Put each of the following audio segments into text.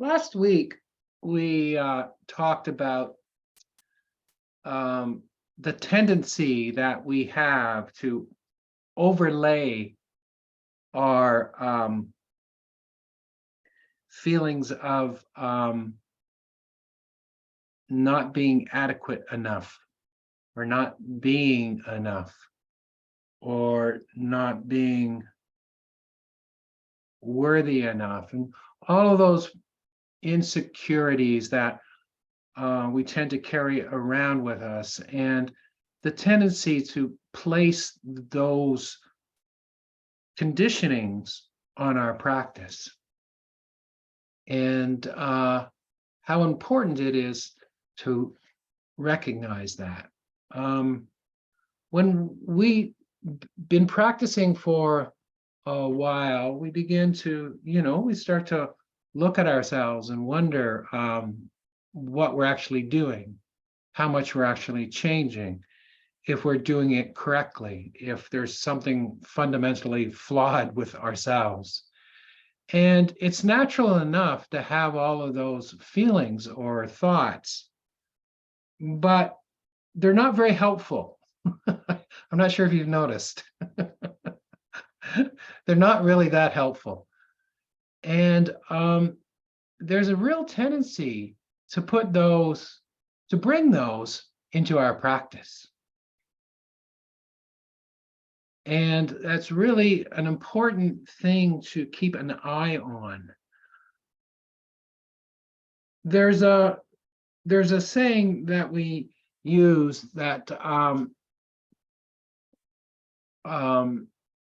Last week, we talked about the tendency that we have to overlay our feelings of not being adequate enough, or not being enough, or not being worthy enough, and all of those insecurities that we tend to carry around with us, and the tendency to place those conditionings on our practice, and how important it is to recognize that. When we've been practicing for a while, we begin to, we start to look at ourselves and wonder what we're actually doing, how much we're actually changing, if we're doing it correctly, if there's something fundamentally flawed with ourselves. And it's natural enough to have all of those feelings or thoughts, but they're not very helpful. I'm not sure if you've noticed. They're not really that helpful. And there's a real tendency to bring those into our practice. And that's really an important thing to keep an eye on. There's a saying that we use that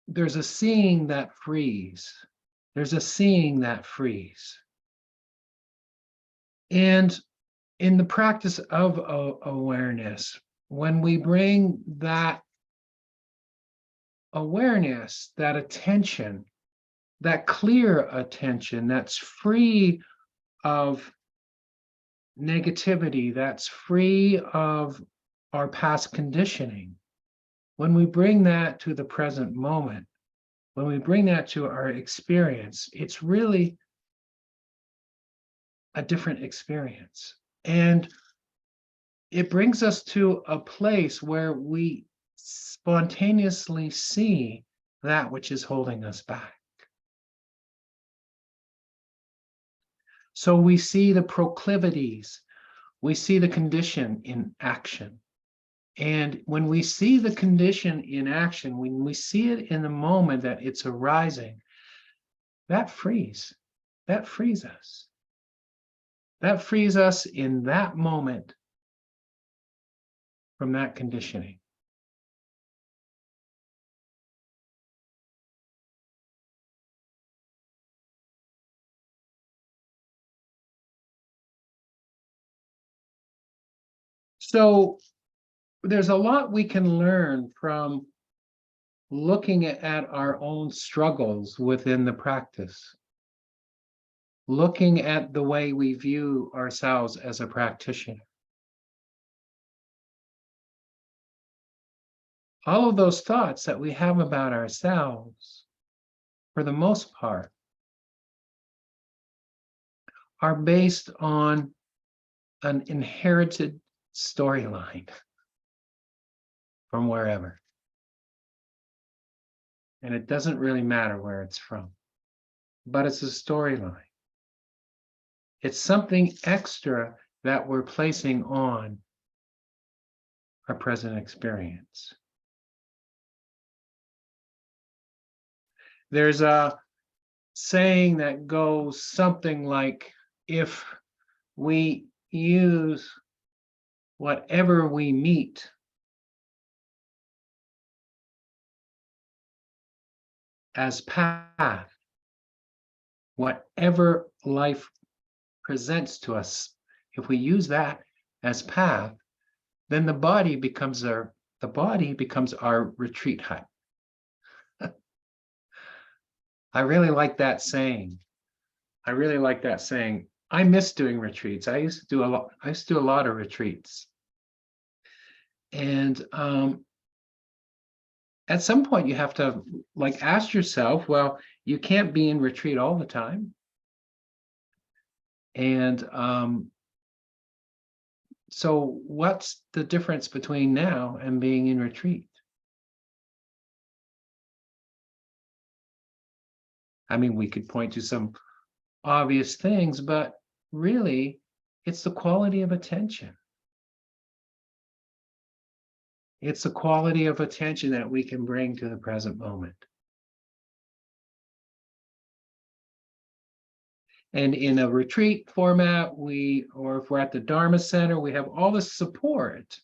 there's a seeing that frees. There's a seeing that frees. And in the practice of awareness, when we bring that awareness, that attention, that clear attention that's free of negativity, that's free of our past conditioning, when we bring that to the present moment, when we bring that to our experience, it's really a different experience. And it brings us to a place where we spontaneously see that which is holding us back. So we see the proclivities, we see the condition in action. And when we see the condition in action, when we see it in the moment that it's arising, that frees us. That frees us in that moment from that conditioning. So there's a lot we can learn from looking at our own struggles within the practice, looking at the way we view ourselves as a practitioner. All of those thoughts that we have about ourselves, for the most part, are based on an inherited storyline from wherever. And it doesn't really matter where it's from, but it's a storyline. It's something extra that we're placing on our present experience. There's a saying that goes something like, if we use whatever we meet as path, whatever life presents to us, if we use that as path, then the body becomes our retreat hut. I really like that saying. I miss doing retreats. I used to do a lot of retreats. And at some point you have to ask yourself, well, you can't be in retreat all the time. And so what's the difference between now and being in retreat? I mean, we could point to some obvious things, but really, it's the quality of attention. It's the quality of attention that we can bring to the present moment. And in a retreat format, or if we're at the Dharma Center, we have all the support,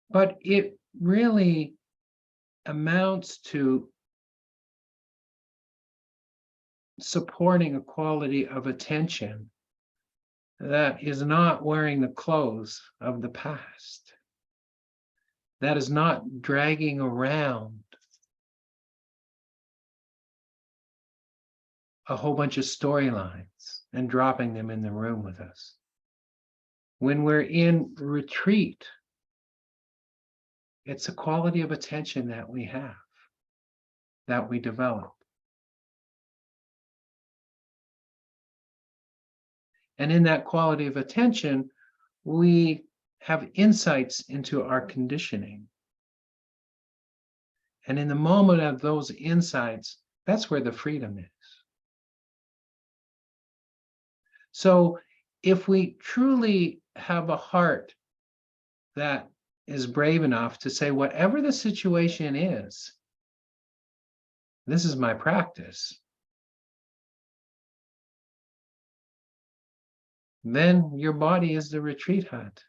but it really amounts to supporting a quality of attention that is not wearing the clothes of the past, that is not dragging around a whole bunch of storylines and dropping them in the room with us. When we're in retreat, it's a quality of attention that we have, that we develop. And in that quality of attention, we have insights into our conditioning. And in the moment of those insights, that's where the freedom is. So if we truly have a heart that is brave enough to say, whatever the situation is, this is my practice, then your body is the retreat hut.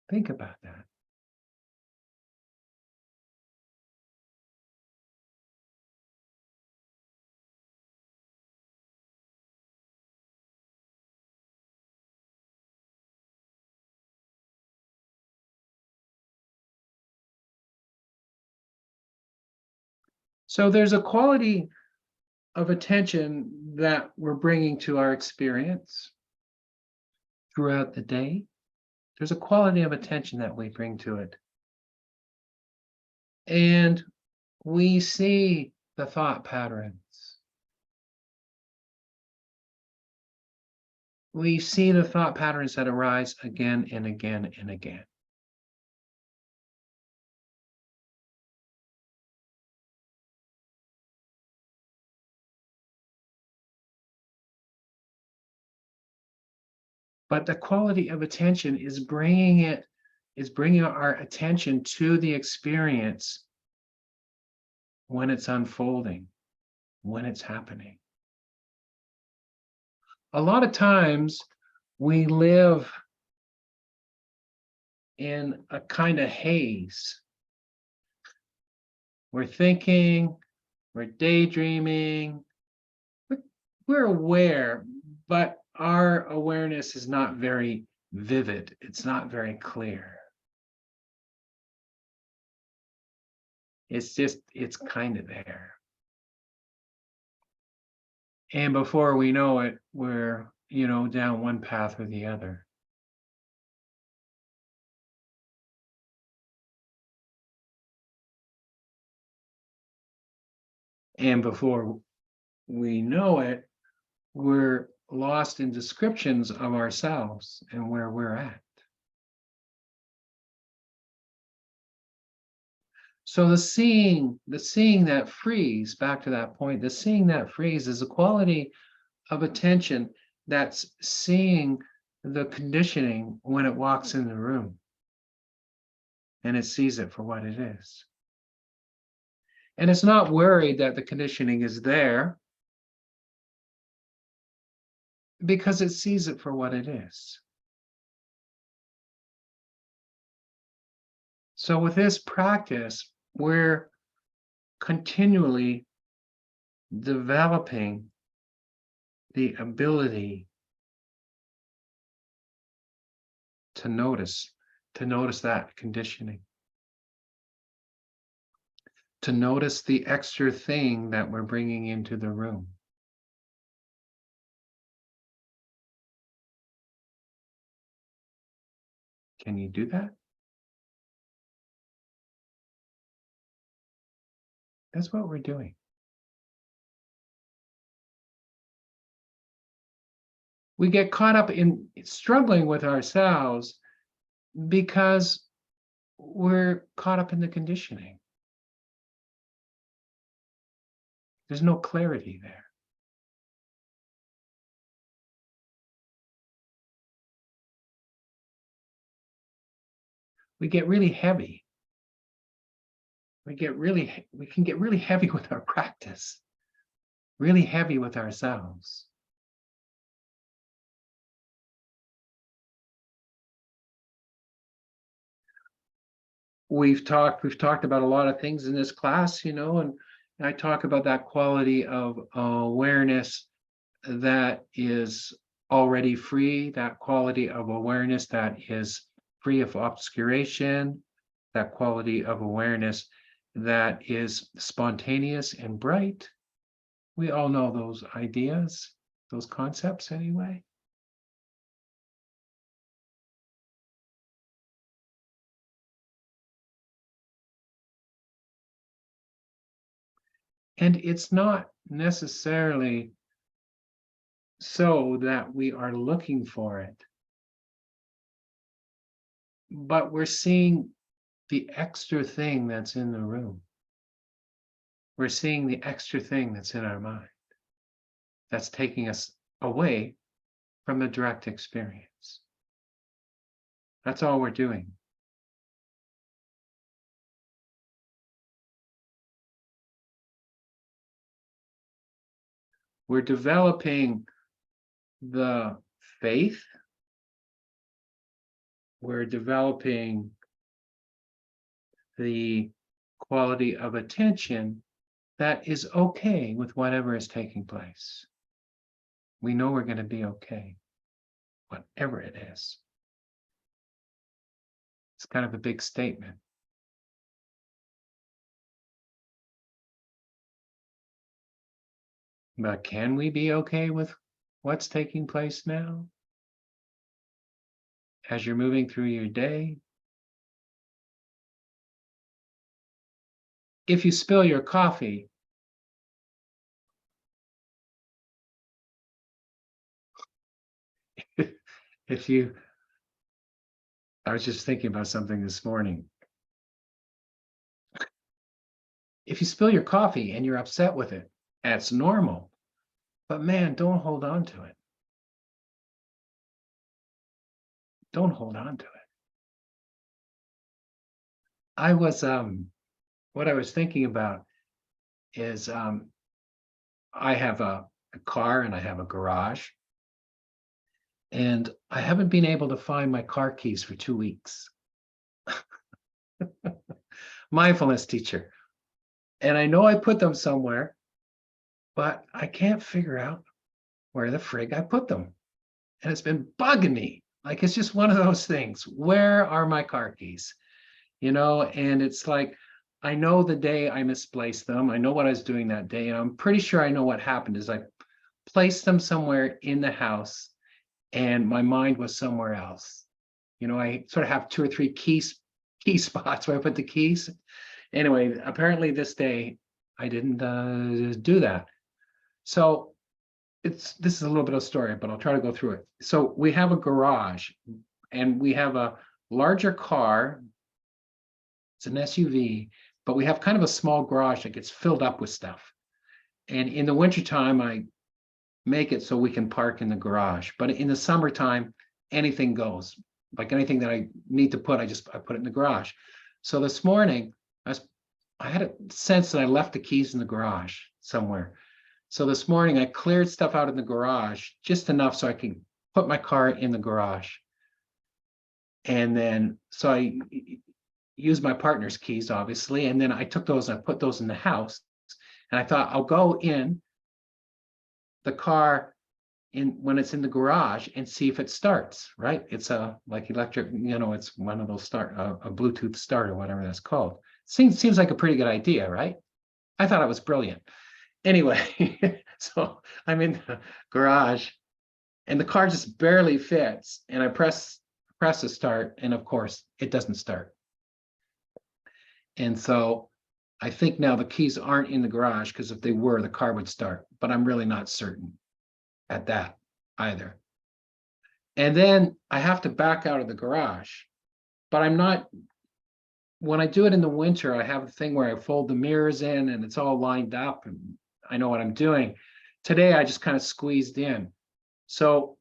Think about that. So there's a quality of attention that we're bringing to our experience throughout the day. There's a quality of attention that we bring to it. And we see the thought patterns. We see the thought patterns that arise again and again and again. But the quality of attention is bringing our attention to the experience when it's unfolding, when it's happening. A lot of times we live in a kind of haze. We're thinking, we're daydreaming, we're aware, but our awareness is not very vivid. It's not very clear. It's kind of there. And before we know it, we're, down one path or the other. And before we know it, we're lost in descriptions of ourselves and where we're at. So the seeing that frees, back to that point, the seeing that frees is a quality of attention that's seeing the conditioning when it walks in the room. And it sees it for what it is. And it's not worried that the conditioning is there, because it sees it for what it is. So with this practice, we're continually developing the ability to notice that conditioning, to notice the extra thing that we're bringing into the room. Can you do that? That's what we're doing. We get caught up in struggling with ourselves because we're caught up in the conditioning. There's no clarity there. We get really heavy. We can get really heavy with our practice, really heavy with ourselves. We've talked about a lot of things in this class, and I talk about that quality of awareness that is already free, that quality of awareness that is free of obscuration, that quality of awareness that is spontaneous and bright. We all know those ideas, those concepts anyway. And it's not necessarily so that we are looking for it, but we're seeing the extra thing that's in the room. We're seeing the extra thing that's in our mind that's taking us away from the direct experience. That's all we're doing. We're developing the faith. We're developing the quality of attention that is okay with whatever is taking place. We know we're going to be okay, whatever it is. It's kind of a big statement. But can we be okay with what's taking place now? As you're moving through your day? If you spill your coffee, I was just thinking about something this morning. If you spill your coffee and you're upset with it, that's normal. But man, don't hold on to it. Don't hold on to it. What I was thinking about is I have a car and I have a garage. And I haven't been able to find my car keys for 2 weeks. Mindfulness teacher. And I know I put them somewhere, but I can't figure out where the frig I put them. And it's been bugging me. Like, it's just one of those things. Where are my car keys? And it's like, I know the day I misplaced them. I know what I was doing that day. And I'm pretty sure I know what happened is I placed them somewhere in the house and my mind was somewhere else. I sort of have 2 or 3 key spots where I put the keys. Anyway, apparently this day I didn't do that. So this is a little bit of a story, but I'll try to go through it. So we have a garage and we have a larger car. It's an SUV, but we have kind of a small garage that gets filled up with stuff. And in the wintertime, I make it so we can park in the garage. But in the summertime, anything goes. Like anything that I need to put, I put it in the garage. So this morning, I had a sense that I left the keys in the garage somewhere. So this morning, I cleared stuff out in the garage, just enough so I can put my car in the garage. And then, so I used my partner's keys, obviously. And then I took those, I put those in the house. And I thought, I'll go in the car when it's in the garage and see if it starts, right? It's like electric, it's one of those a Bluetooth start or whatever that's called. Seems like a pretty good idea, right? I thought it was brilliant. Anyway, so I'm in the garage and the car just barely fits and I press the start and of course it doesn't start. And so I think now the keys aren't in the garage because if they were, the car would start, but I'm really not certain at that either. And then I have to back out of the garage. But I'm not, when I do it in the winter, I have a thing where I fold the mirrors in and it's all lined up and I know what I'm doing. Today, I just kind of squeezed in. So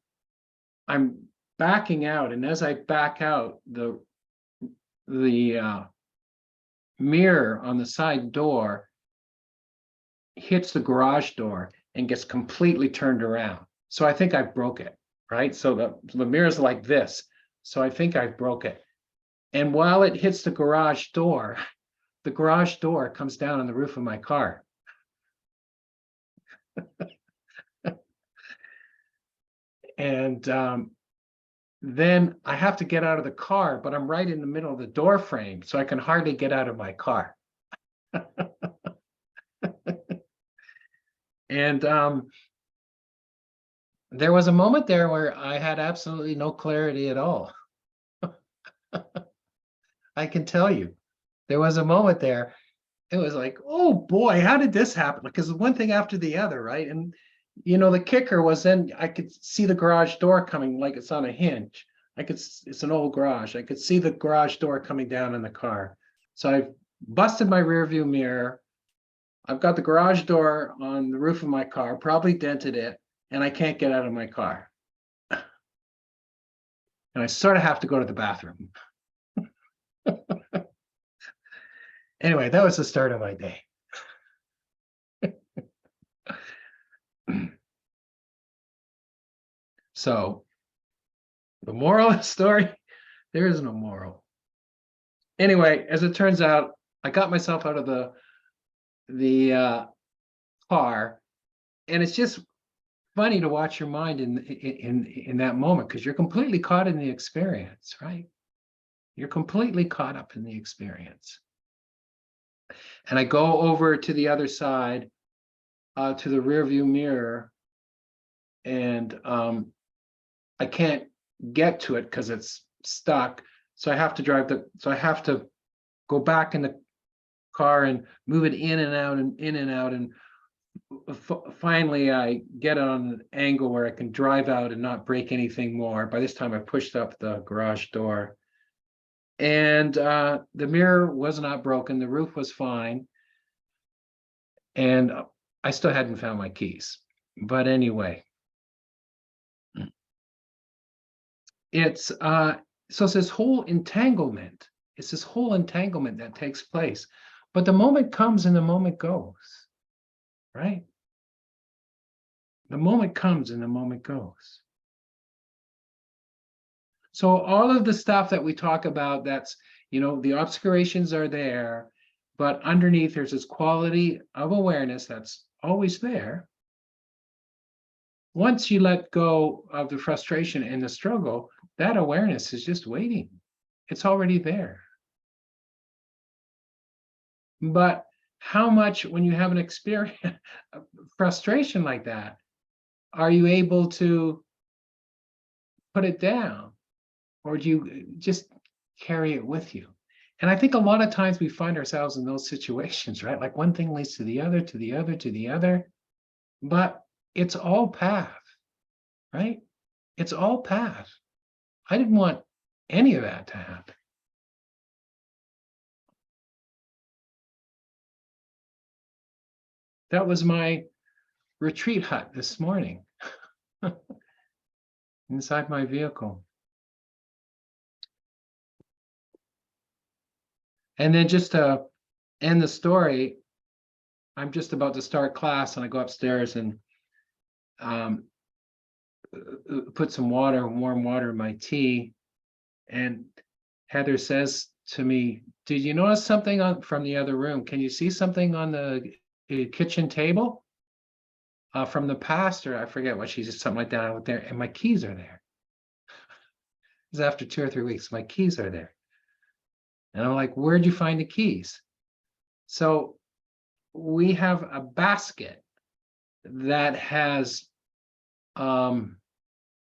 I'm backing out. And as I back out, the mirror on the side door hits the garage door and gets completely turned around. So I think I broke it, right? So the mirror's like this. So I think I broke it. And while it hits the garage door comes down on the roof of my car. And then I have to get out of the car, but I'm right in the middle of the door frame, so I can hardly get out of my car. And there was a moment there where I had absolutely no clarity at all. I can tell you, there was a moment there. It was like, oh boy, how did this happen? Because one thing after the other, right? And the kicker was then I could see the garage door coming like it's on a hinge. It's an old garage. I could see the garage door coming down in the car. So I've busted my rear view mirror. I've got the garage door on the roof of my car, probably dented it, and I can't get out of my car. And I sort of have to go to the bathroom. Anyway, that was the start of my day. So the moral of the story, there is no moral. Anyway, as it turns out, I got myself out of the car, and it's just funny to watch your mind in that moment, because you're completely caught in the experience, right? You're completely caught up in the experience. And I go over to the other side, to the rear view mirror, and I can't get to it because it's stuck. So I have to go back in the car and move it in and out and in and out. And finally, I get it on an angle where I can drive out and not break anything more. By this time, I pushed up the garage door. And the mirror was not broken. The roof was fine. And I still hadn't found my keys. But anyway, it's this whole entanglement. It's this whole entanglement that takes place. But the moment comes and the moment goes, right? The moment comes and the moment goes. So all of the stuff that we talk about, that's, the obscurations are there, but underneath there's this quality of awareness that's always there. Once you let go of the frustration and the struggle, that awareness is just waiting. It's already there. But how much, when you have an experience, frustration like that, are you able to put it down? Or do you just carry it with you? And I think a lot of times we find ourselves in those situations, right? Like one thing leads to the other, to the other, to the other. But it's all path, right? It's all path. I didn't want any of that to happen. That was my retreat hut this morning inside my vehicle. And then just to end the story, I'm just about to start class and I go upstairs and put some water, warm water in my tea. And Heather says to me, did you notice something from the other room? Can you see something on the kitchen table from the past? Or I forget what she said, something like that. I went there and my keys are there. It was after 2 or 3 weeks, my keys are there. And I'm like, where'd you find the keys? So we have a basket that has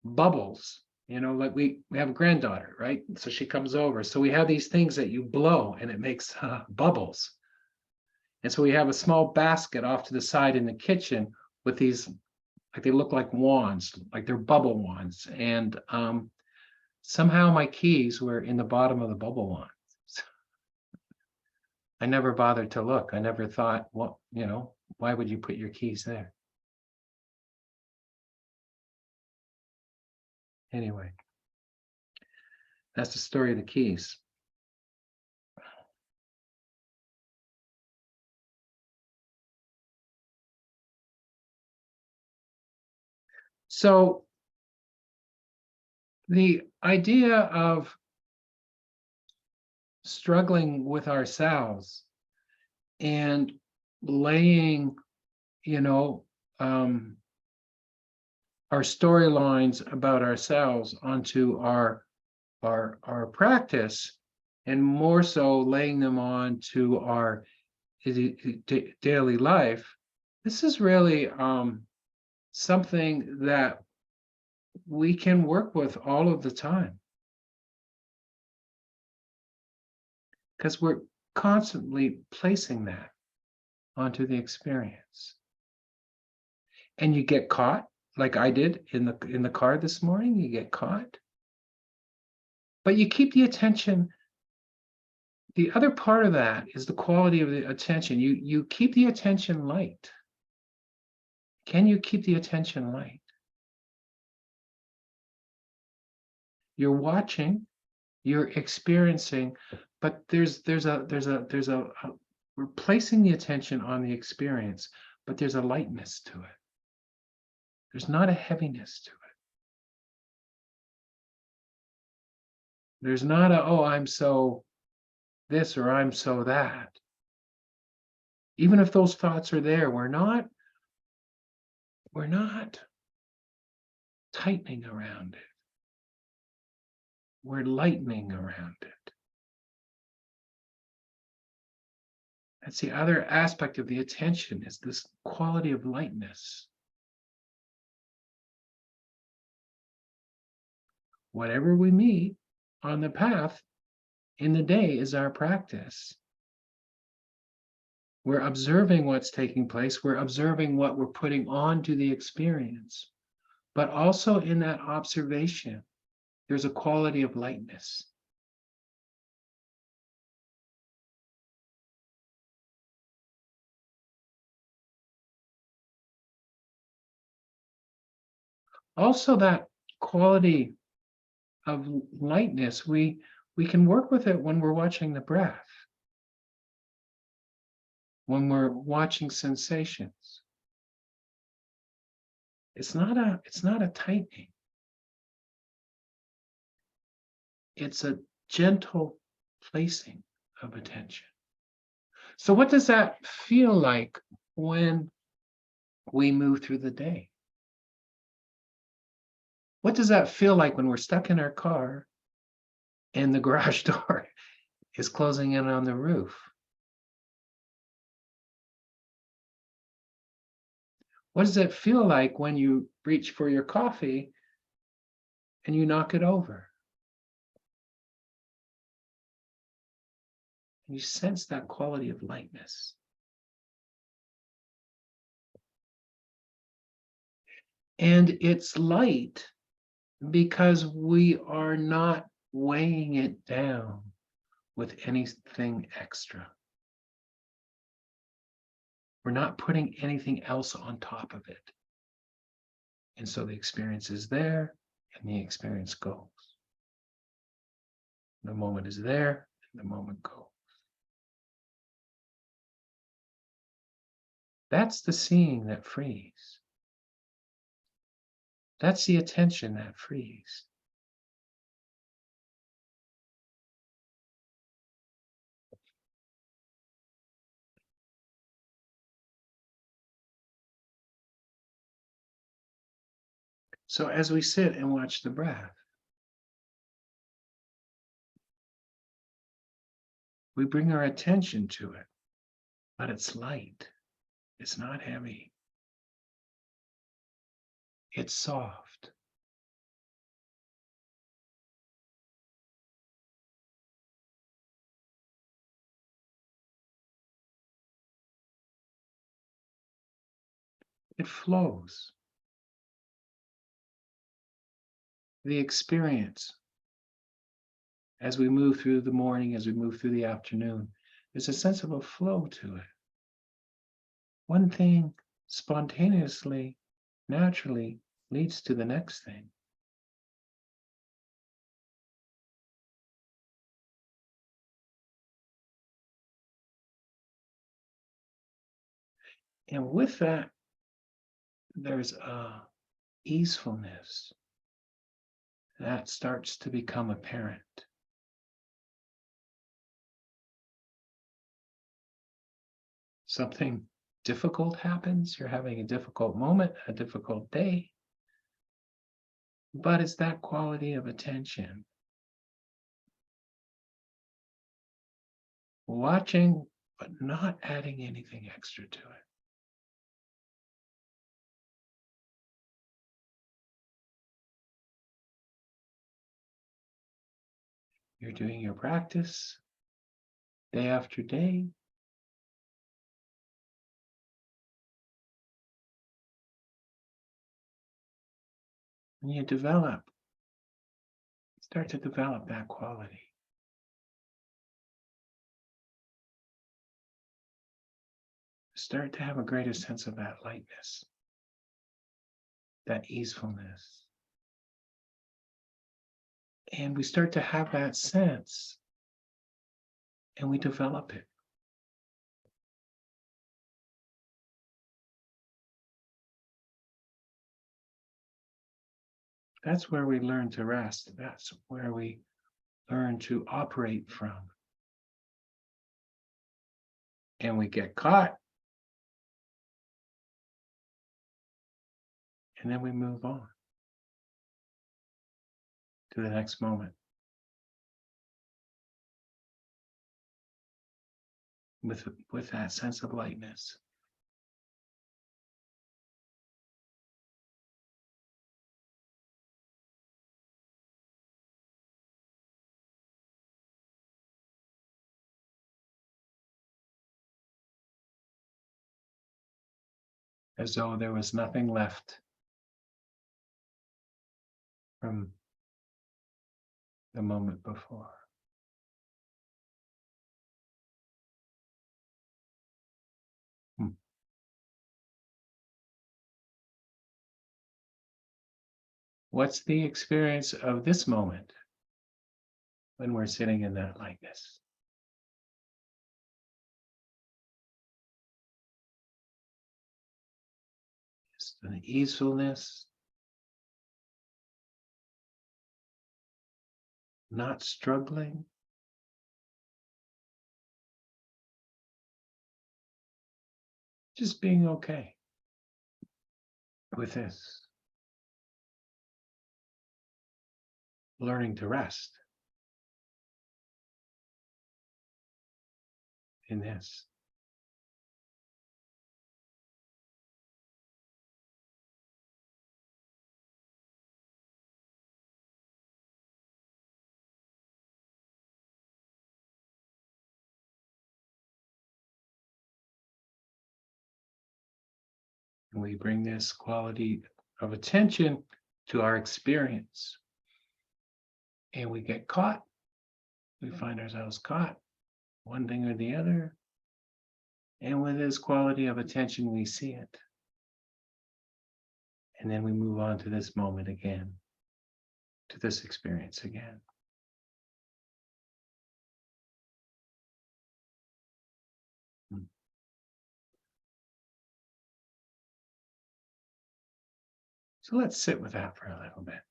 bubbles, like we have a granddaughter, right? So she comes over. So we have these things that you blow and it makes bubbles. And so we have a small basket off to the side in the kitchen with these like they look like wands, like they're bubble wands. And somehow my keys were in the bottom of the bubble wand. I never bothered to look. I never thought, well, why would you put your keys there? Anyway, that's the story of the keys. So the idea of struggling with ourselves and laying, our storylines about ourselves onto our practice, and more so laying them on to our daily life. This is really something that we can work with all of the time, because we're constantly placing that onto the experience. And you get caught, like I did in the car this morning. You get caught, but you keep the attention. The other part of that is the quality of the attention. You keep the attention light. Can you keep the attention light? You're watching, you're experiencing, but we're placing the attention on the experience, but there's a lightness to it. There's not a heaviness to it. There's not a, oh, I'm so this or I'm so that. Even if those thoughts are there, we're not tightening around it. We're lightening around it. That's the other aspect of the attention, is this quality of lightness. Whatever we meet on the path in the day is our practice. We're observing what's taking place. We're observing what we're putting onto the experience. But also in that observation, there's a quality of lightness. Also, that quality of lightness, we can work with it when we're watching the breath, when we're watching sensations. It's not a tightening. It's a gentle placing of attention. So what does that feel like when we move through the day? What does that feel like when we're stuck in our car and the garage door is closing in on the roof? What does it feel like when you reach for your coffee and you knock it over? And you sense that quality of lightness. And it's light because we are not weighing it down with anything extra. We're not putting anything else on top of it. And so the experience is there and the experience goes. The moment is there and the moment goes. That's the seeing that frees. That's the attention that frees. So as we sit and watch the breath, we bring our attention to it, but it's light. It's not heavy. It's soft. It flows. the experience as we move through the morning, as we move through the afternoon. There's a sense of a flow to it. One thing spontaneously, naturally leads to the next thing. And with that, there's a easefulness that starts to become apparent. Something difficult happens, you're having a difficult moment, a difficult day, but it's that quality of attention. Watching, but not adding anything extra to it. You're doing your practice day after day. And you start to develop that quality. Start to have a greater sense of that lightness, that easefulness. And we start to have that sense, and we develop it. That's where we learn to rest. That's where we learn to operate from. And we get caught, and then we move on to the next moment with that sense of lightness. As though there was nothing left from the moment before. What's the experience of this moment when we're sitting in that lightness? Just an easefulness, not struggling. Just being okay with this. Learning to rest in this. And we bring this quality of attention to our experience. And we get caught. We find ourselves caught, one thing or the other. And with this quality of attention, we see it. And then we move on to this moment again, to this experience again. So let's sit with that for a little bit.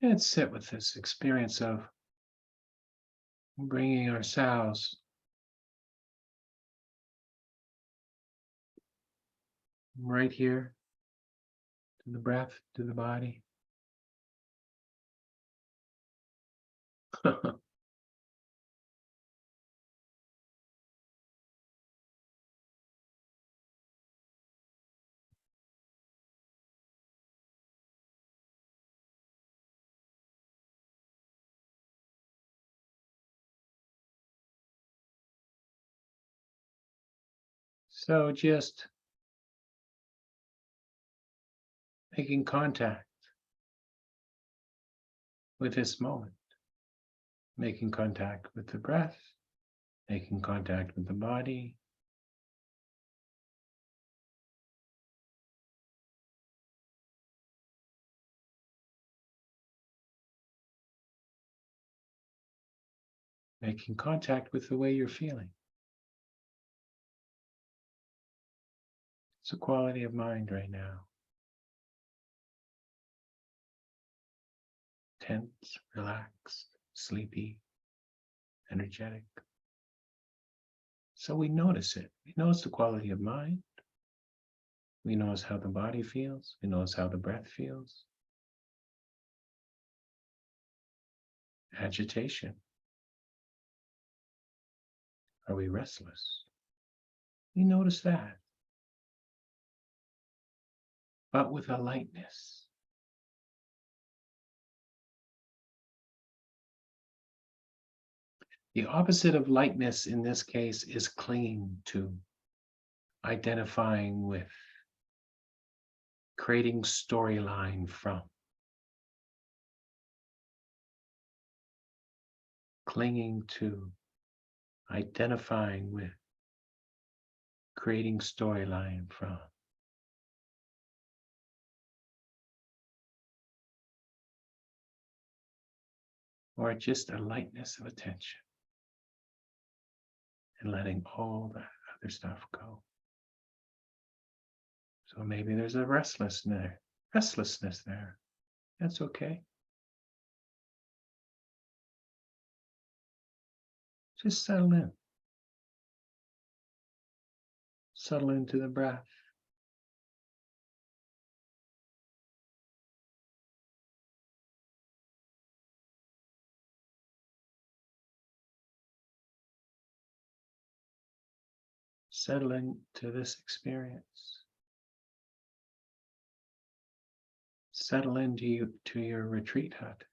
Let's sit with this experience of bringing ourselves right here to the breath, to the body. So just making contact with this moment, making contact with the breath, making contact with the body. Making contact with the way you're feeling. It's a quality of mind right now. Tense, relaxed, sleepy, energetic. So we notice it. We notice the quality of mind. We notice how the body feels. We notice how the breath feels. Agitation. Are we restless? We notice that. But with a lightness. The opposite of lightness in this case is clinging to, identifying with, creating storyline from. Clinging to, identifying with, creating storyline from. Or just a lightness of attention and letting all that other stuff go. So maybe there's a restlessness there. That's okay. Just settle in. Settle into the breath. Settle into this experience. Settle into your retreat hut.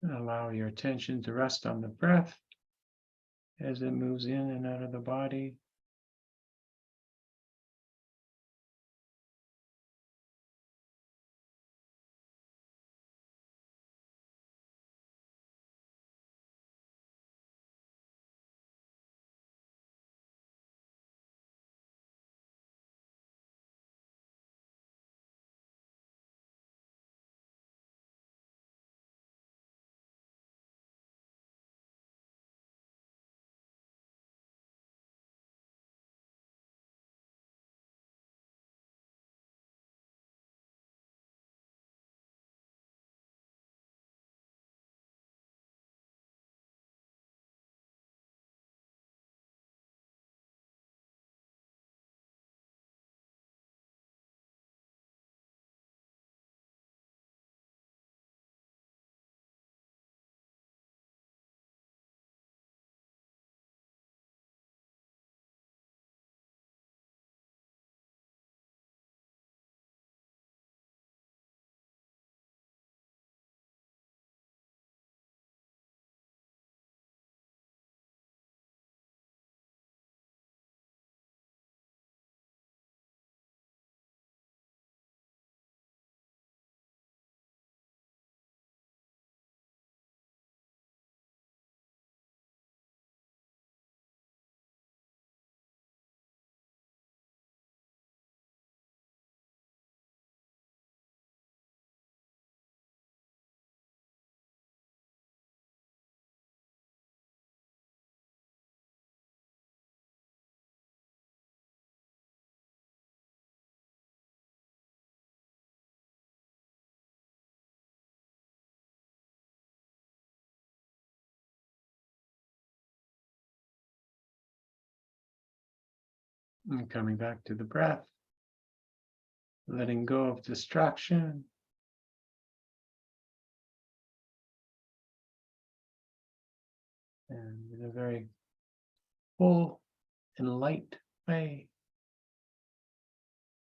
And allow your attention to rest on the breath as it moves in and out of the body. And coming back to the breath, letting go of distraction. And in a very full and light way,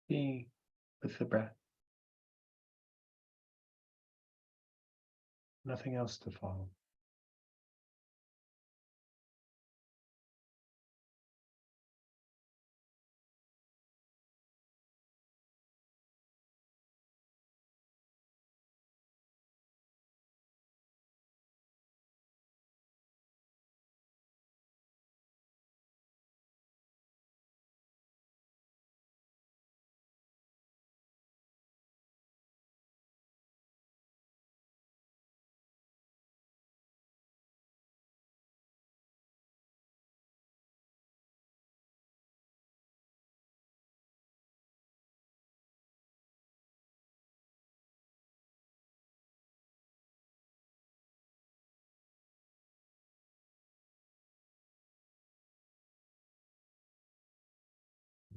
being with the breath. Nothing else to follow.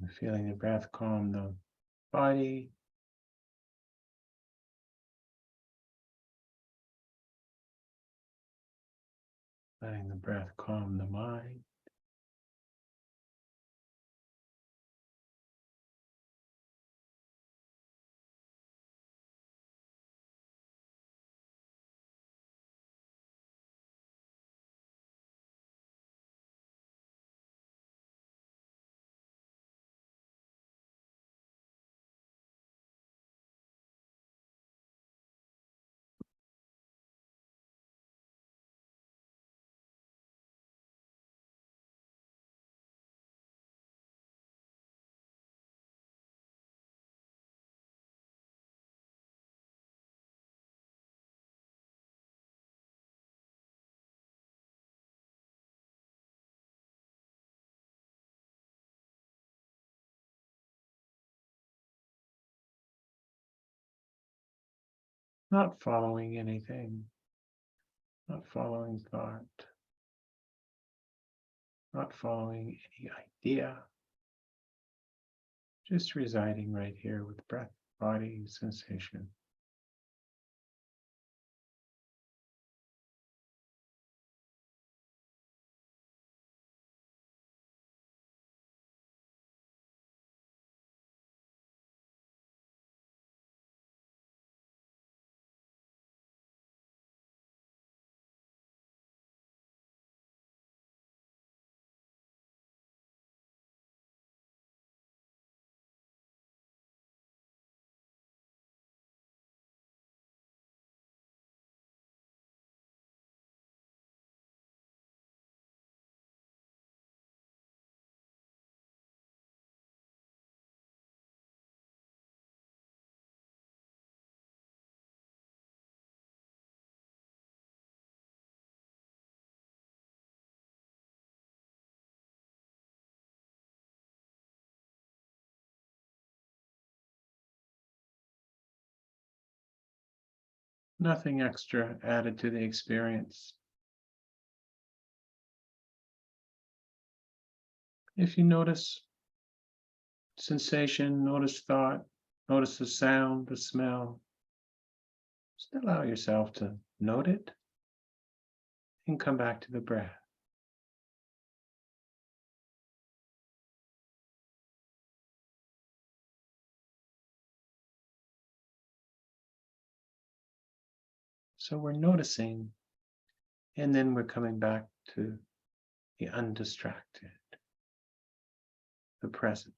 And feeling the breath calm the body. Letting the breath calm the mind. Not following anything, not following thought, not following any idea, just residing right here with breath, body, sensation. Nothing extra added to the experience. If you notice sensation, notice thought, notice the sound, the smell, just allow yourself to note it and come back to the breath. So we're noticing, and then we're coming back to the undistracted, the present.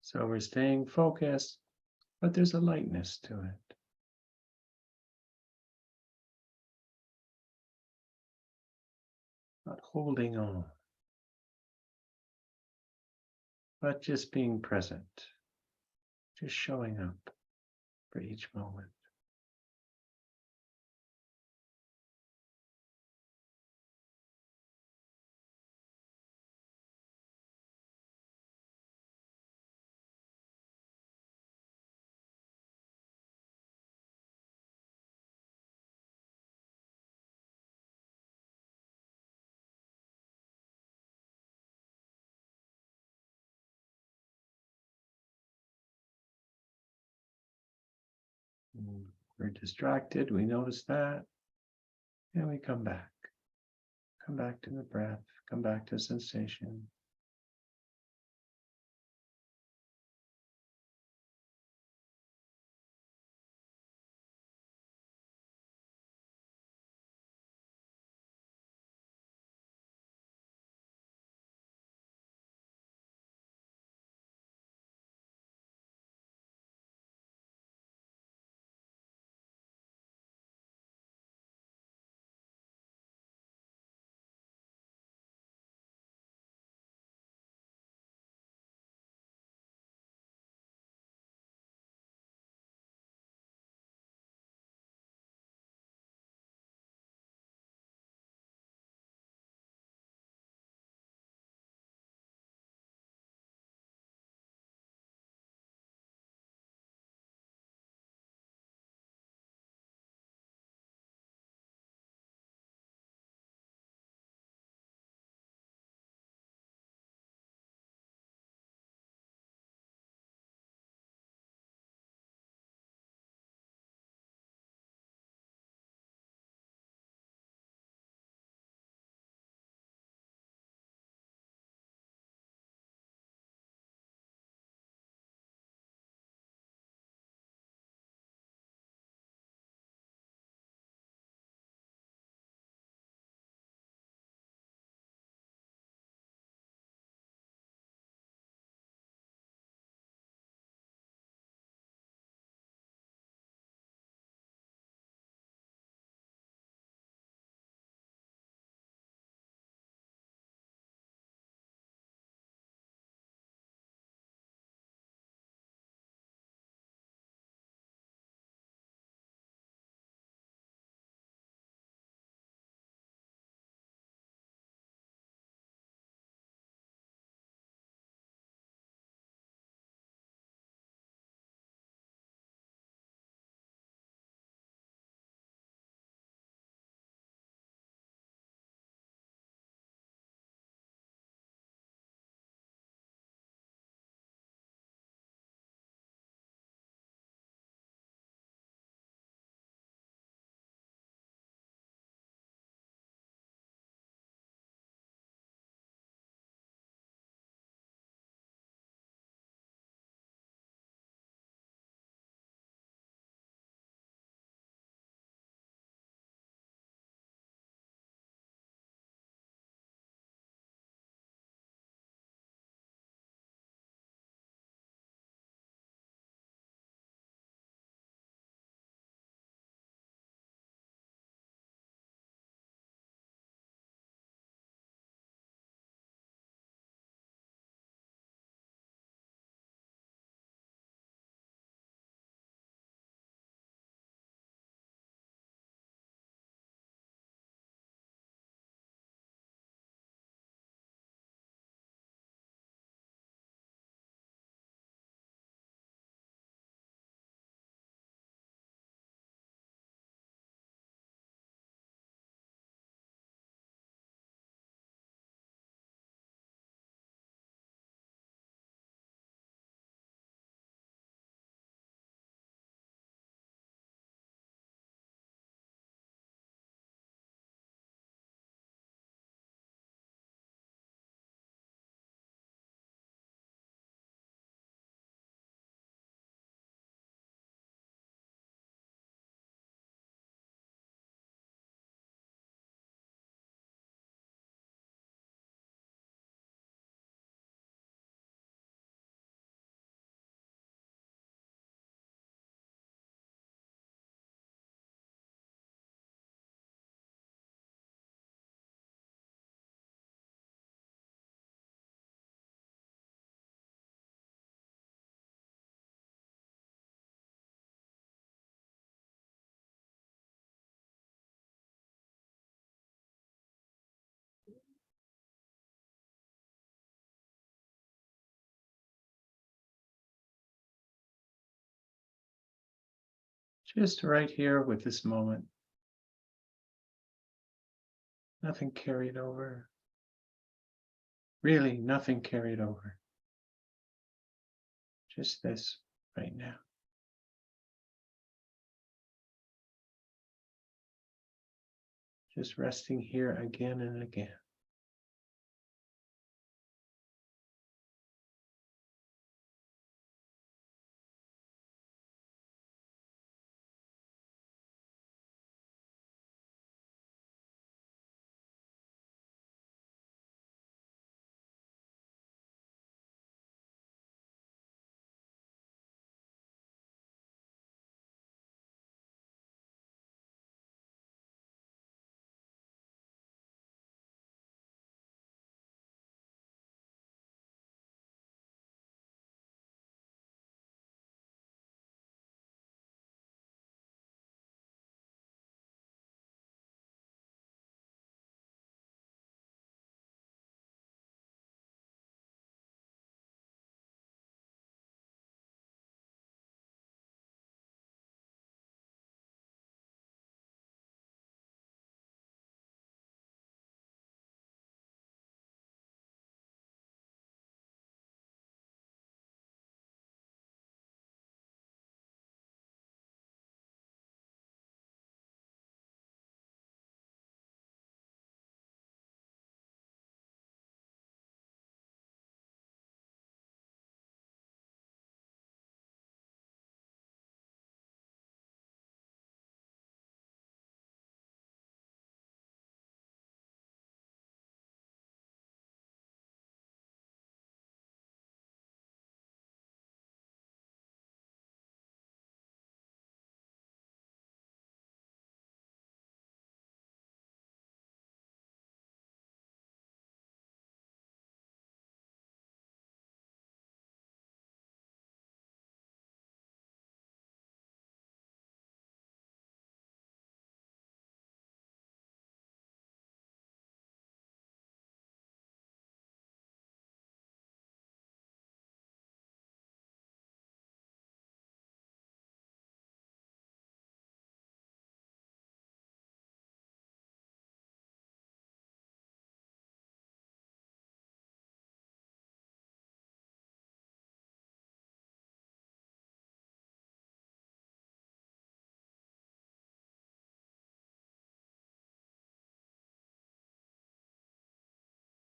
So we're staying focused, but there's a lightness to it. Not holding on, but just being present, just showing up for each moment. We're distracted, we notice that, and we come back. Come back to the breath, come back to sensation. Just right here with this moment. Nothing carried over. Really, nothing carried over. Just this right now. Just resting here again and again.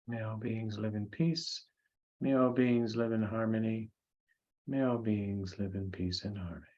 May all beings live in peace. May all beings live in harmony. May all beings live in peace and harmony.